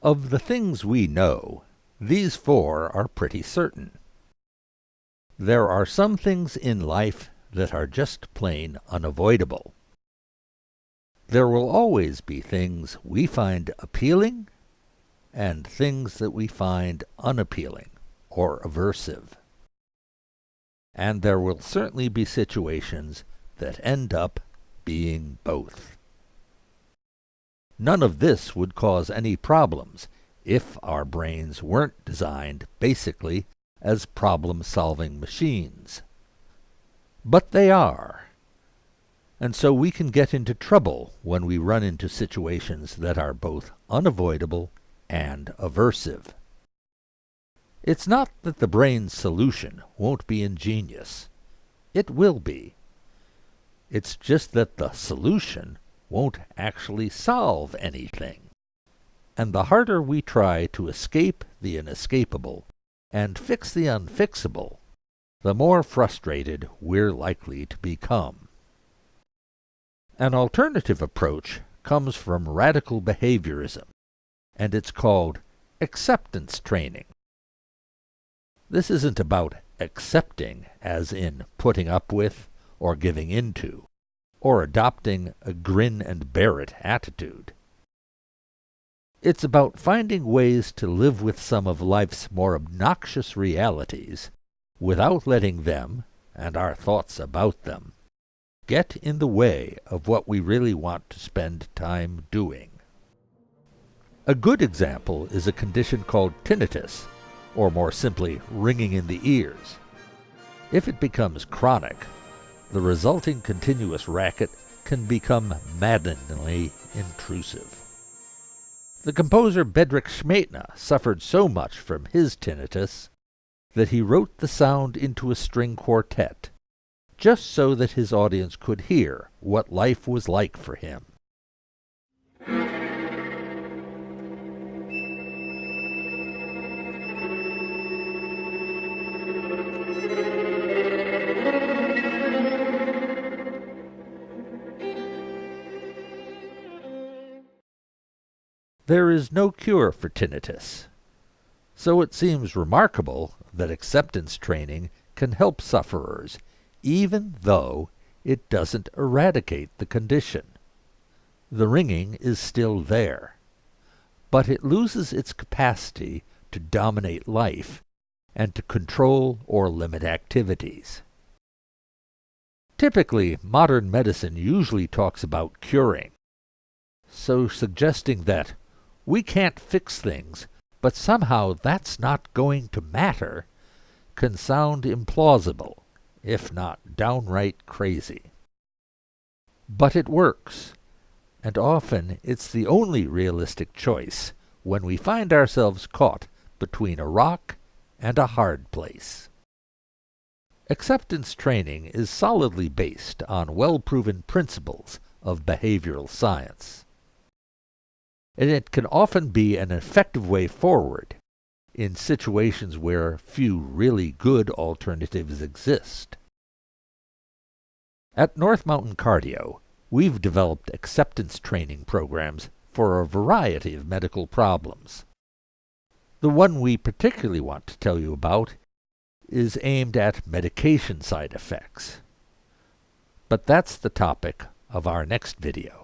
Of the things we know, these four are pretty certain. There are some things in life that are just plain unavoidable. There will always be things we find appealing and things that we find unappealing or aversive. And there will certainly be situations that end up being both. None of this would cause any problems if our brains weren't designed basically as problem-solving machines. But they are. And so we can get into trouble when we run into situations that are both unavoidable and aversive. It's not that the brain's solution won't be ingenious. It will be. It's just that the solution won't actually solve anything. And the harder we try to escape the inescapable and fix the unfixable, the more frustrated we're likely to become. An alternative approach comes from radical behaviorism, and it's called acceptance training. This isn't about accepting, as in putting up with or giving into, or adopting a grin-and-bear-it attitude. It's about finding ways to live with some of life's more obnoxious realities without letting them, and our thoughts about them, get in the way of what we really want to spend time doing. A good example is a condition called tinnitus, or more simply, ringing in the ears. If it becomes chronic, the resulting continuous racket can become maddeningly intrusive. The composer Bedřich Šmětna suffered so much from his tinnitus that he wrote the sound into a string quartet, just so that his audience could hear what life was like for him. There is no cure for tinnitus, so it seems remarkable that acceptance training can help sufferers, even though it doesn't eradicate the condition. The ringing is still there, but it loses its capacity to dominate life and to control or limit activities. Typically, modern medicine usually talks about curing, so suggesting that we can't fix things, but somehow that's not going to matter, can sound implausible, if not downright crazy. But it works, and often it's the only realistic choice when we find ourselves caught between a rock and a hard place. Acceptance training is solidly based on well-proven principles of behavioral science, and it can often be an effective way forward in situations where few really good alternatives exist. At North Mountain Cardio, we've developed acceptance training programs for a variety of medical problems. The one we particularly want to tell you about is aimed at medication side effects. But that's the topic of our next video.